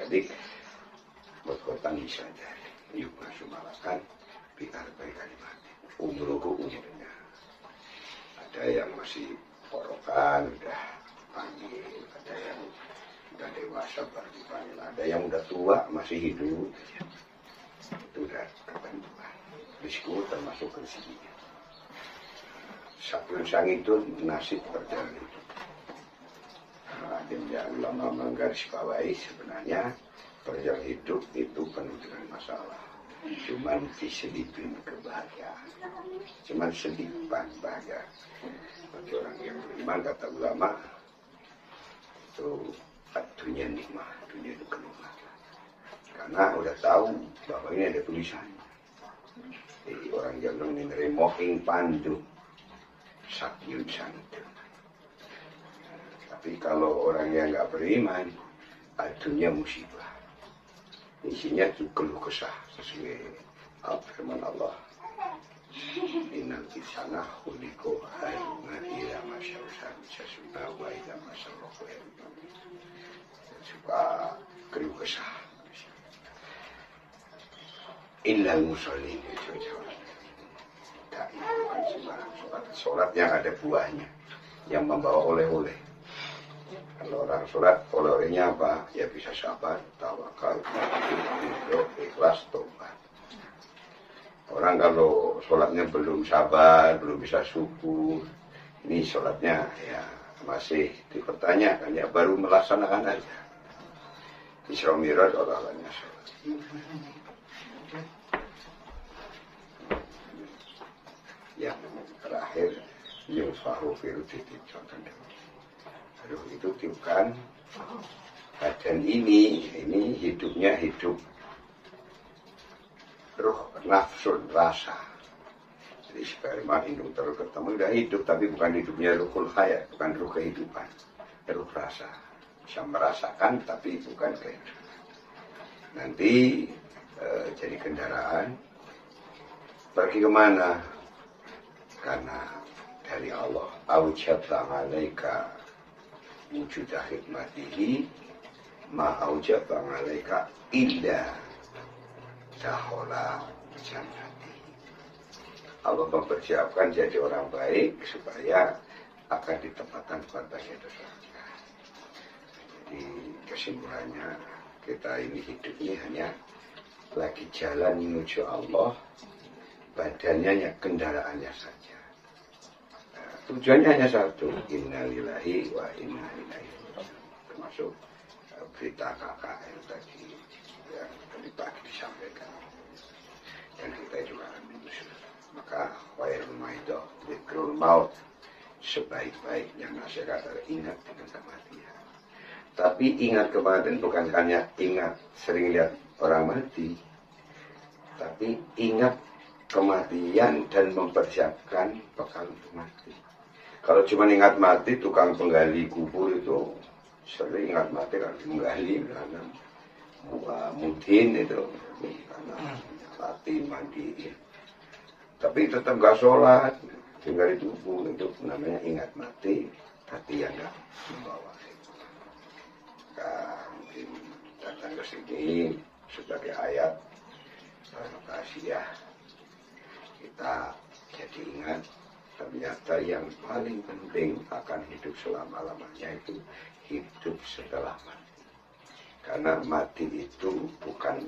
dzalik berkota sadar yuk masuk malakan biar baik kalimat umurnya ada yang masih porokan udah panggil, ada yang udah dewasa baru dipanggil, ada yang udah tua masih hidup itu udah ketentuan risiko termasuk rezekinya. Satu sang itu nasib perjalanan hidup. Adanya ulama menggarisbawahi sebenarnya perjalanan hidup itu penuh dengan masalah. Cuman diselipin kebahagiaan. Cuman selipan bahagia. Bagi orang yang beriman kata ulama itu dunia nikmat, dunia itu kenikmatan. Karena udah tahu bahwa ini ada tulisannya. Jadi orang yang menerima ing pandu sakyun santu. Tapi kalau orang yang nggak beriman, dunia musibah. Isinya itu keluh kesah sesuai firman Allah. Innal insana khuliqa halu'an ila masyarakat sesuna wa ila masyarakat. Suka keluh kesah. Illal musallin itu bukan sembarang sholat yang ada buahnya, yang membawa oleh-oleh. Kalau orang sholat, oleh-olehnya apa? Ya bisa sabar, tawakal, ikhlas, tobat. Orang kalau sholatnya belum sabar, belum bisa syukur, ini sholatnya ya masih dipertanyakan, ya baru melaksanakan aja. Isra Mi'raj orang-orangnya sholat. Yang terakhir yusfahu firuditi contohnya. Aduh itu bukan badan ini hidupnya hidup ruh nafsun rasa. Jadi sperma induk terus ketemu udah hidup tapi bukan hidupnya ruhul hayat, bukan ruh kehidupan, ruh rasa. Bisa merasakan tapi bukan kehidupan. Nanti jadi kendaraan pergi kemana? Karena dari Allah aujabta alaika wujudah hikmatihi ma aujabta alaika illa dahola jannati. Allah mempersiapkan jadi orang baik supaya akan ditempatkan pada surga. Jadi kesimpulannya kita ini hidup ini hanya lagi jalan menuju Allah, badannya hanya kendaraannya saja. Tujuannya hanya satu, innalillahi wa inna ilaihi raji'un. Termasuk berita KKN tadi yang tadi pagi disampaikan. Dan kita juga akan menyusul. Maka khairul maidah dzikrul maut, sebaik-baiknya nasihat adalah ingat dengan kematian. Tapi ingat kematian bukan hanya ingat sering lihat orang mati, tapi ingat kematian dan mempersiapkan bekal untuk mati. Kalau cuma ingat mati, tukang penggali kubur itu sering ingat mati kan menggali karena mudin itu karena latih mandi. Tapi tetap gak sholat, tinggal di tubuh itu namanya ingat mati, hati yang gak membawa. Mungkin datang ke sini sebagai ayat. Terima kasih ya. Kita jadi ingat ternyata yang paling penting akan hidup selama-lamanya itu hidup setelah mati. Karena mati itu bukan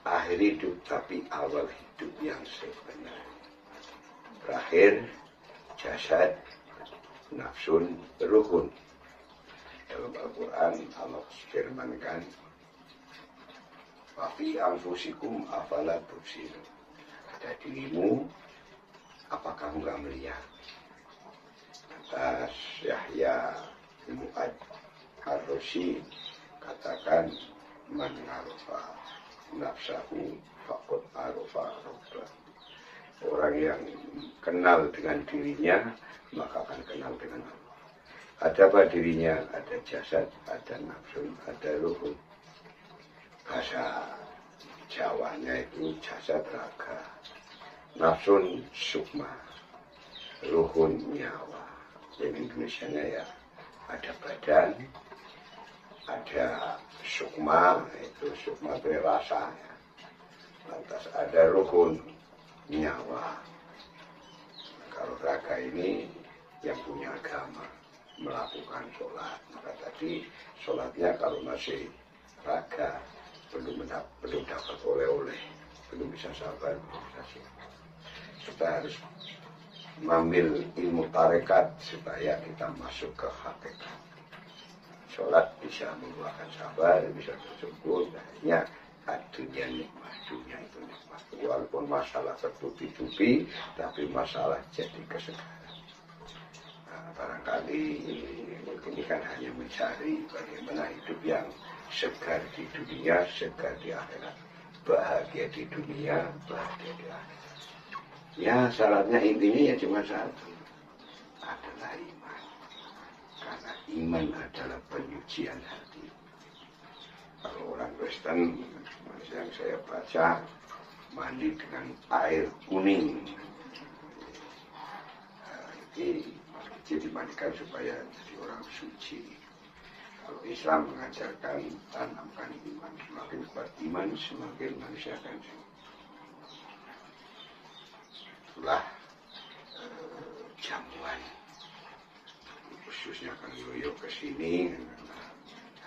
akhir hidup tapi awal hidup yang sebenarnya. Terakhir jasad, nafsun, ruhun. Dalam Al-Quran Allah firmankan wa fi anfusikum afala tubsirun. Ada dirimu, apakah kamu enggak melihat? Atas Yahya Mu'ad Ar-Rusi katakan man arafa nafsahu faqad arafa rabbah. Orang yang kenal dengan dirinya maka akan kenal dengan Allah. Ada apa dirinya? Ada jasad, ada nafsu, ada ruh. Bahasa Jawanya itu jasad raga, nafsun sukma, ruhun nyawa. Jadi Indonesianya ya ada badan, ada sukma, itu sukma rasa. Lantas ada rukun nyawa. Kalau raga ini yang punya agama melakukan sholat, maka tadi sholatnya kalau masih raga belum dapat oleh-oleh, belum bisa sabar, belum bisa sholat. Kita harus mengambil ilmu tarekat supaya kita masuk ke hakikat. Sholat bisa membuahkan sabar, bisa bersyukur, hanya dunia nikmat, dunia itu nikmat. Walaupun masalah tertutupi, tapi masalah jadi kesegaran. Nah, barangkali ini kan hanya mencari bagaimana hidup yang segar di dunia, segar di akhirat. Bahagia di dunia, bahagia di akhirat. Ya, syaratnya intinya ya cuma satu, adalah iman. Karena iman adalah penyucian hati. Kalau orang Kristen yang saya baca, mandi dengan air kuning. Itu dimandikan supaya jadi orang suci. Kalau Islam mengajarkan tanamkan iman, semakin kuat iman, semakin manusia akan suci. Itulah jamuan. Khususnya Kang Yoyo kesini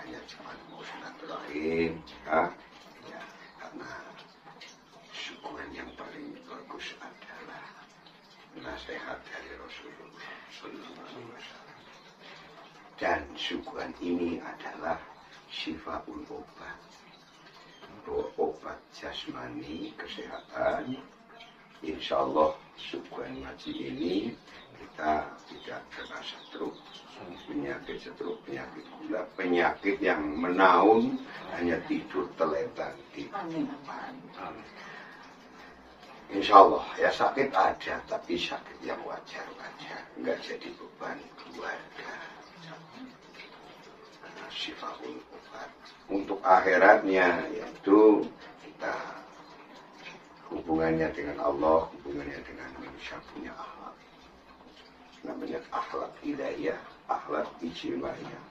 hanya cuma mau silaturahim, ya, karena syukuran yang paling bagus adalah nasihat dari Rasulullah SAW. Dan syukuran ini adalah syifaul obat, obat jasmani kesehatan. Insya Allah syukuran ngaji ini kita tidak kena stroke, penyakit stroke, penyakit gula, penyakit yang menaun, hanya tidur terlentang di tempat. Insya Allah ya sakit ada, tapi sakit yang wajar-wajar, nggak jadi beban keluarga. Syifaul obat. Untuk akhiratnya yaitu kita hubungannya dengan Allah, hubungannya dengan manusia punya akhlak. Namanya akhlak hidayah, akhlak ijtimaiyah.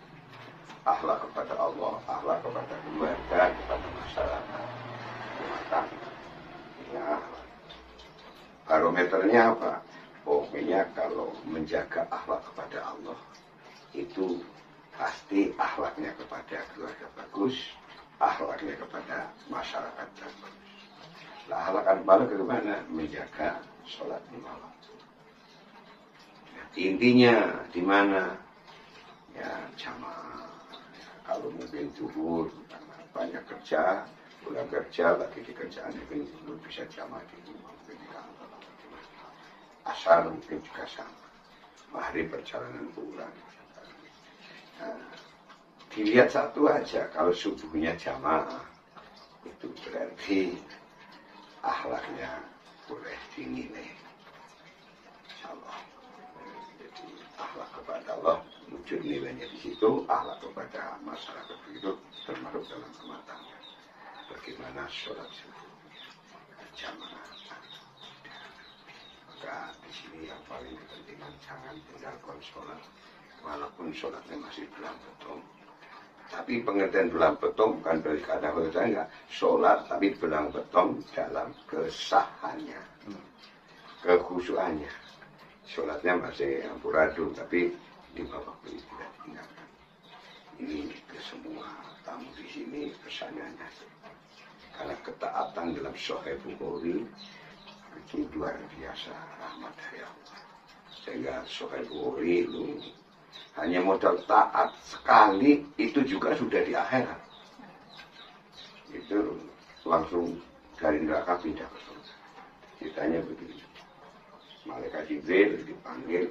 Akhlak kepada Allah, akhlak kepada keluarga, kepada masyarakat, rumah tangga. Ya, barometernya apa? Pokoknya kalau menjaga akhlak kepada Allah, itu pasti akhlaknya kepada keluarga bagus, akhlaknya kepada masyarakat bagus. Nah, akhlak balik ke mana? Menjaga sholat lima waktu. Intinya di mana? Ya jamaah. Ya, kalau mungkin zuhur karena banyak kerja, pulang kerja lagi di kerjaan mungkin belum bisa jamaah di rumah, mungkin di kantor. Asar mungkin juga sama. Maghrib perjalanan pulang. Nah, dilihat satu aja, kalau subuhnya jamaah itu berarti akhlaknya boleh dinilai. Insyaallah. Jadi akhlak kepada Allah wujud nilainya di situ, akhlak kepada masyarakat itu termasuk dalam rumah tangga. Bagaimana sholat subuh jamaah. Maka di sini yang paling penting jangan tinggalkan sholat. Walaupun sholatnya masih belang betung. Tapi pengertian belang betung bukan berarti kata saya enggak. Sholat tapi belang betung dalam kesahannya. Kekhusyuannya. Sholatnya masih amburadul tapi di bawah ini tidak ditinggalkan. Ini ke semua tamu di sini pesannya. Karena ketaatan dalam Sahih Bukhari itu luar biasa rahmat dari Allah. Sehingga Sahih Bukhari itu hanya modal taat sekali itu juga sudah di akhirat. Itu langsung dari neraka pindah ke surga. Ceritanya begini. Malaikat Jibril dipanggil.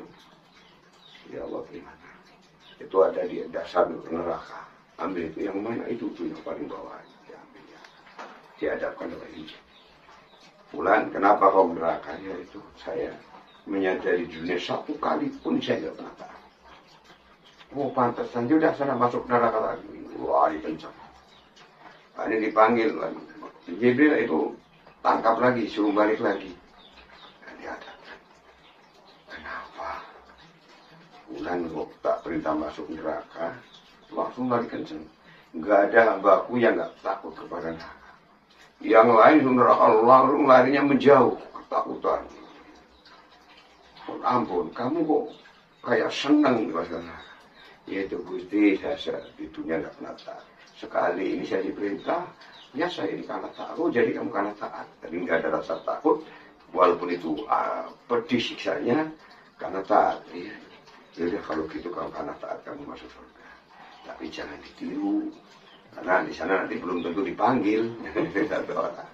Ya Allah gimana? Itu ada di dasar neraka. Ambil itu yang mana itu yang paling bawah. Diambil ya. Dihadapkan oleh Jibril. Fulan, kenapa kau neraka? Ya itu saya menyadari dunia satu kali pun saya tidak pernah tahu. Oh pantesan sudah sana masuk neraka lagi. Wah kencang. Ini dipanggil lagi. Jibril itu tangkap lagi, suruh balik lagi. Dan dihadapkan. Kenapa? Bulan kok tak perintah masuk neraka, langsung balik kencang. nggak ada hambaku yang nggak takut kepada neraka. Yang lain neraka langsung larinya menjauh ketakutan. Ampun, kamu kok kayak seneng masuk neraka? Yaitu Gusti, saya di dunia nggak pernah taat. Sekali ini saya diperintah, ya saya ini karena takut, jadi kamu karena taat. Tapi nggak ada rasa takut, walaupun itu pedih siksanya, karena taat. Ya. Jadi kalau gitu kamu karena taat kamu masuk surga. Tapi jangan ditiru, karena di sana nanti belum tentu dipanggil satu orang.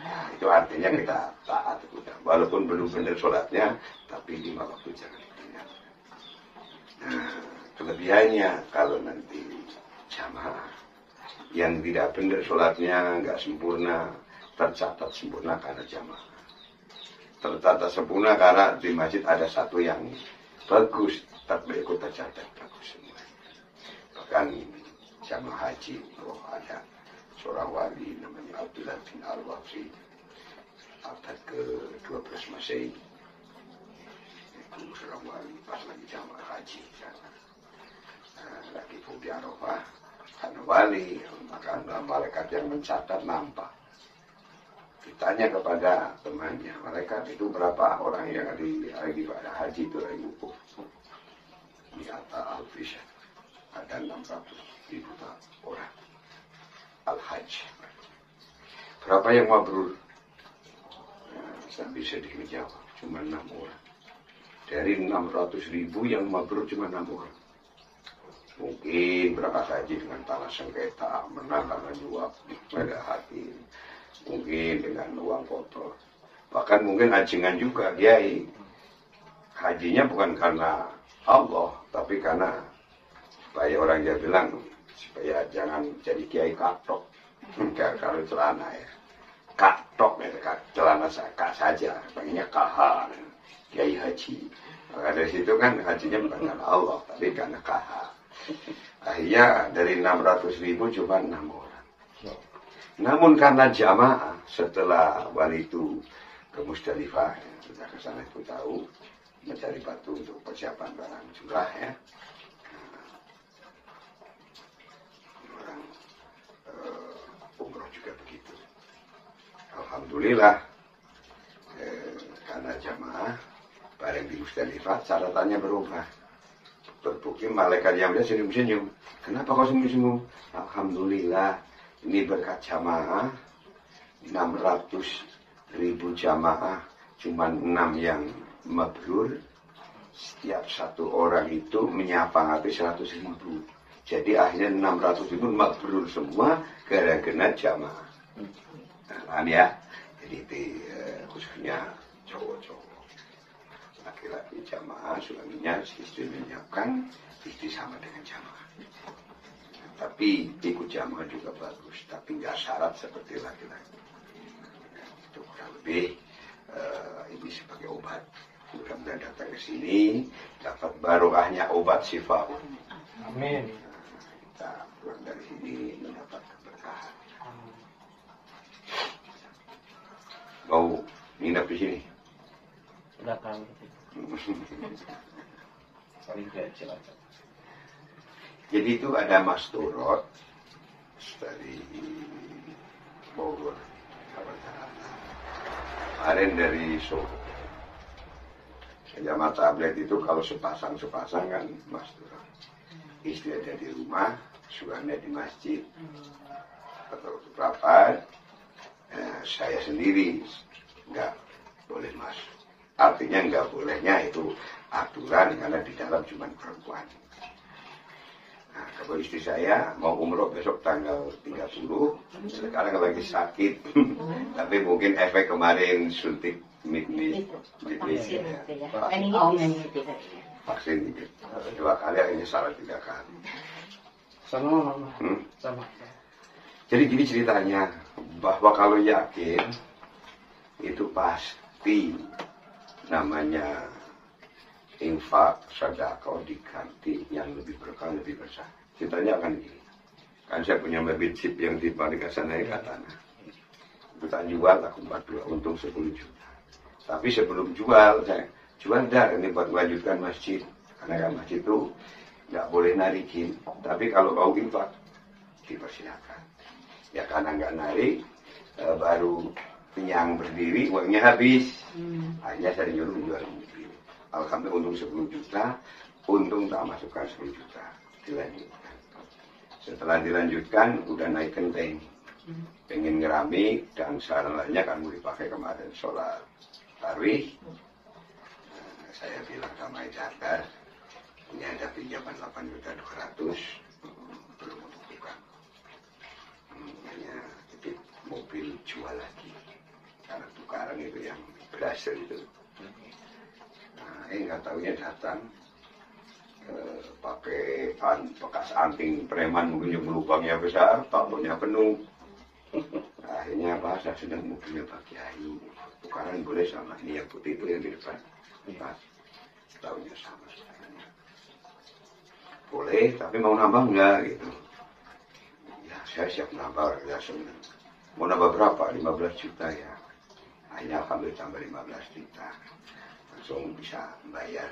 Nah, itu artinya kita taat, walaupun belum benar sholatnya, tapi 5 waktu jangan ditinggal. Nah, kelebihannya kalau nanti jamaah yang tidak benar sholatnya, nggak sempurna, tercatat sempurna karena jamaah. Tercatat sempurna karena di masjid ada satu yang bagus, tapi ikut tercatat bagus semua. Bahkan jamaah haji, ada seorang wali namanya Abdullah bin Al-Wafsi, abad ke-12 Masehi. Itu seorang wali pas lagi jamaah haji. Lagi di Arafah, karena wali, maka malaikat yang mencatat nampak. Ditanya kepada temannya, malaikat itu berapa orang yang lagi pada haji itu lagi wukuf? Di atas Al-Fisya ada 600.000 orang Al-Hajj. Berapa yang mabrur? Saya bisa dijawab, cuma 6 orang. Dari 600.000 yang mabrur cuma 6 orang. Mungkin berangkat haji dengan tanah sengketa, menang karena juap pada hati. Mungkin dengan uang kotor. Bahkan mungkin ajingan juga, kiai. Hajinya bukan karena Allah, tapi karena supaya orang dia bilang, supaya jangan jadi kiai katok. Kalau celana ya. Katok ya, celana saja, pengennya KH, kiai haji. Maka dari situ kan hajinya bukan karena Allah, tapi karena KH. Akhirnya dari 600.000 cuma 6 orang. Namun karena jamaah setelah wali itu ke Musdalifah, kita ke sana itu tahu mencari batu untuk persiapan barang curah ya. Orang umroh juga begitu. Alhamdulillah karena jamaah bareng di Musdalifah caratannya berubah. Terbukti malaikat yang dia senyum-senyum. Kenapa kau senyum-senyum? Alhamdulillah, ini berkat jamaah, 600.000 jamaah, cuma 6 yang mabrur. Setiap satu orang itu menyapa habis 100.000. Jadi akhirnya 600.000 mabrur semua gara-gara jamaah. Nah, ya, jadi itu khususnya cowok-cowok. Laki-laki jamaah, suaminya, istri menyiapkan, istri sama dengan jamaah. Tapi ikut jamaah juga bagus, tapi nggak syarat seperti laki-laki. Itu kurang lebih ini sebagai obat. Mudah-mudahan datang ke sini dapat barokahnya obat syifa. Amin. Kita pulang dari sini mendapat keberkahan. Mau nginep di sini? Sudah tahu. Paling kecil aja. Jadi itu ada Mas Turot dari Bogor, kemarin dari Solo. Jamaah tablet itu kalau sepasang kan Mas Turot. Istri ada di rumah, suaminya di masjid. Atau rapat, saya sendiri nggak boleh masuk. Artinya nggak bolehnya itu aturan karena di dalam cuma perempuan. Nah, kalau istri saya mau umroh besok tanggal 30, sekarang lagi sakit. Tapi mungkin efek kemarin suntik vaksin gitu. 2 kali akhirnya salah 3 kali. Sama. Sama. Jadi gini ceritanya, bahwa kalau yakin itu pasti namanya infak, sedekah diganti yang lebih berkah, lebih besar. Ceritanya akan gini. Kan saya punya mobil jeep yang di sana ya katanya. Kita jual aku 42 untung 10 juta. Tapi sebelum jual saya jual dah ini buat melanjutkan masjid. Karena kan masjid itu nggak boleh narikin. Tapi kalau kau infak dipersilakan. Ya karena nggak narik, baru yang berdiri uangnya habis. Akhirnya saya nyuruh jual mobil. Alhamdulillah untung 10 juta, untung tak masukkan 10 juta. Dilanjutkan. Setelah dilanjutkan, udah naik genteng. Pengen ngeramik dan sarannya kan mau dipakai kemarin sholat tarawih. Saya bilang sama Jakarta, ini ada pinjaman 8.200.000, belum membutuhkan. Hanya titip mobil jual lagi. Karena tukaran itu yang berhasil itu. Nah, nggak tahunya datang pakai bekas anting preman, mungkin yang lubangnya besar, tampaknya penuh. Akhirnya apa? Saya sedang mobilnya Pak Kiai. Tukaran boleh sama ini yang putih itu yang di depan. Pas tahunya sama sebenarnya. Boleh, tapi mau nambah enggak gitu. Ya saya siap nambah, ya senang. Mau nambah berapa? 15 juta ya. Akhirnya alhamdulillah tambah 15 juta. Langsung bisa bayar.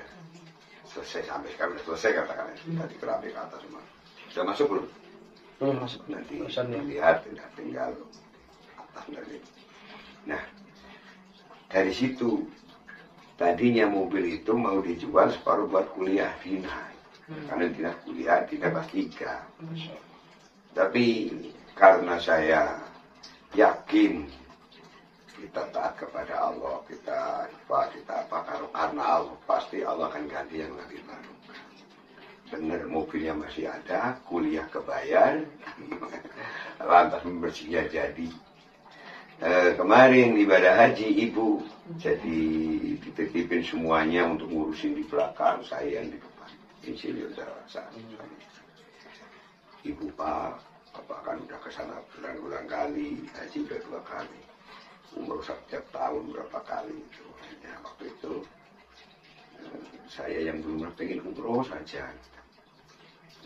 Selesai sampai sekarang sudah selesai katakan. Tadi keramik ke atas semua. Sudah masuk belum? Belum masuk. Nanti lihat tinggal atas dari. Nah, dari situ tadinya mobil itu mau dijual separuh buat kuliah Dina. Karena Dina kuliah, Dina kelas 3. Tapi karena saya yakin kita taat kepada Allah, kita apa, karena Allah pasti Allah akan ganti yang lebih baru. Benar mobilnya masih ada, kuliah kebayar, lantas membersihnya jadi. Kemarin ibadah haji ibu jadi dititipin semuanya untuk ngurusin di belakang, saya yang di depan. Insinyur saya. Ibu Pak, Bapak kan udah kesana berulang-ulang kali, haji udah 2 kali. Umroh setiap tahun berapa kali itu. Hanya waktu itu saya yang belum pengen umroh saja.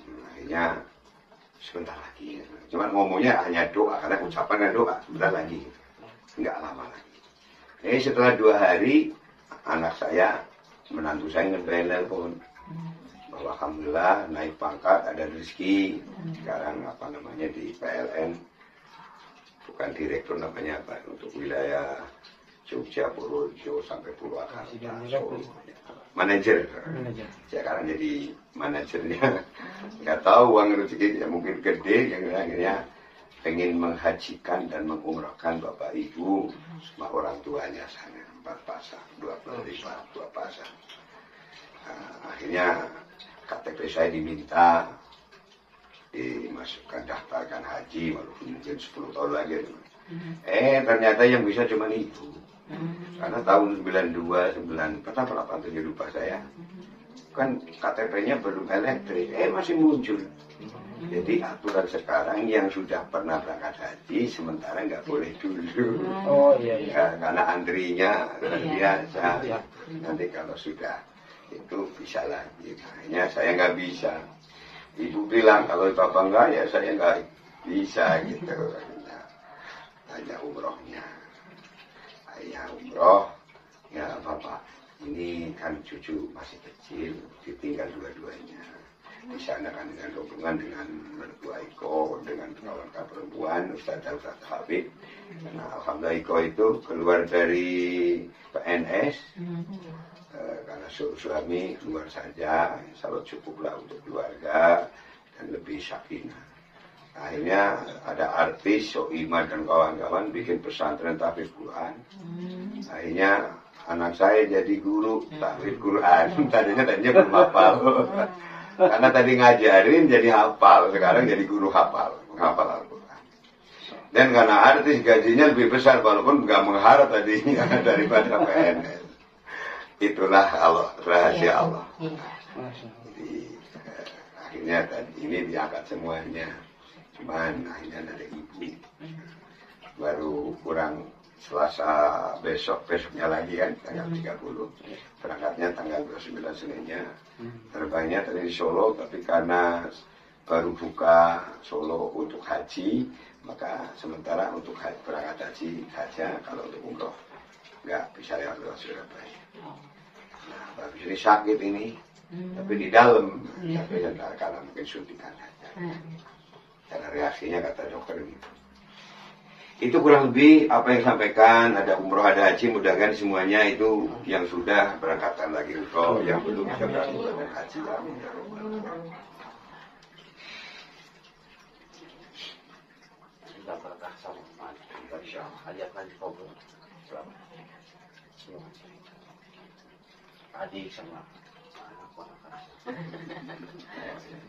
Akhirnya sebentar lagi. Cuma ngomongnya hanya doa, karena ucapannya doa. Sebentar lagi, nggak lama lagi. Setelah 2 hari, anak saya, menantu saya telepon bahwa alhamdulillah naik pangkat, ada rezeki. Sekarang apa namanya di PLN, bukan direktur namanya apa, untuk wilayah Jogja, Purworejo sampai Purwakarta, Solo. Manajer. Sekarang jadi manajernya. Nggak tahu uang rezeki mungkin gede, yang akhirnya pengen menghajikan dan mengumrahkan Bapak Ibu sama orang tuanya sana 4 pasang, 2 pasang. Akhirnya KTP saya diminta dimasukkan daftarkan haji, walaupun mungkin 10 tahun lagi. Ternyata yang bisa cuma itu. Karena tahun 92, 98 lupa saya, kan KTP-nya belum elektrik, masih muncul. Jadi aturan sekarang yang sudah pernah berangkat haji sementara nggak boleh dulu. Oh iya. Ya, karena antrinya luar biasa. Nanti kalau sudah itu bisa lagi. Makanya saya nggak bisa. Ibu bilang kalau Bapak enggak ya saya nggak bisa gitu. Hanya umrohnya. Ya umroh, ya Bapak, ini kan cucu masih kecil, ditinggal dua-duanya. Di sana kan dengan hubungan dengan mertua Iko, dengan kawan-kawan perempuan, Ustaz Habib. Nah, alhamdulillah Iko itu keluar dari PNS, karena suami keluar saja, insya Allah cukuplah untuk keluarga dan lebih sakinah. Akhirnya ada artis Soimah dan kawan-kawan bikin pesantren tahfidz Quran. Akhirnya anak saya jadi guru tahfidz Quran. Tadinya belum hafal. Karena tadi ngajarin jadi hafal, sekarang jadi guru menghafal Al-Quran. Dan karena artis gajinya lebih besar walaupun nggak mengharap tadinya daripada PNS. Itulah Allah, rahasia Allah. Jadi akhirnya tadi ini diangkat semuanya. Cuman akhirnya ada ibu baru kurang Selasa besoknya lagi kan tanggal 30, berangkatnya tanggal 29 Seninnya, terbangnya tadi di Solo, tapi karena baru buka Solo untuk haji, maka sementara untuk berangkat haji saja, kalau untuk umroh nggak bisa lewat Surabaya. Nah baru ini sakit ini, tapi di dalam, tapi karena mungkin suntikan saja. Karena reaksinya kata dokter gitu. Itu kurang lebih apa yang sampaikan. Ada umroh, ada haji, mudah-mudahan semuanya itu yang sudah berangkatan lagi umroh, yang belum bisa berangkatan haji. Amin ya rabbal alamin. Kita berkah sama Insya Allah hajat lagi kabul. Selamat. Semua. Adik sama anak-anak.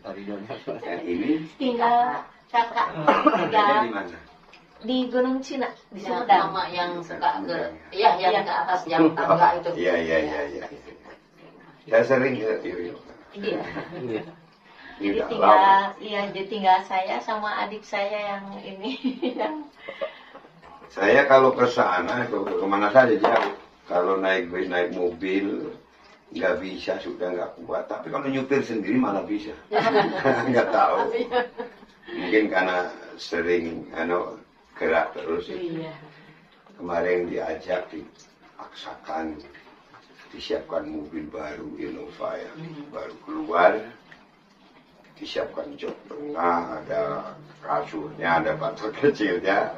Tadi dunia. Yang ini Tinggal kakak ada tinggal di mana? di Gunung Cina di Ya, Sumedang. mama yang suka ke, iya yang ke atas jam Oh, tangga itu. iya. Saya sering ke Yoyo. Iya. Iya. Jadi Tidak tinggal lama. jadi tinggal saya sama adik saya yang ini yang Saya kalau ke sana, kemana saja jauh. Kalau naik bis, naik mobil, nggak bisa, sudah nggak kuat. Tapi kalau nyupir sendiri malah bisa. Nggak tahu. Mungkin karena sering gerak terus. iya. Kemarin diajak, dipaksakan, disiapkan mobil baru, Innova yang baru keluar. Disiapkan jok tengah, ada kasurnya, ada bantal kecilnya.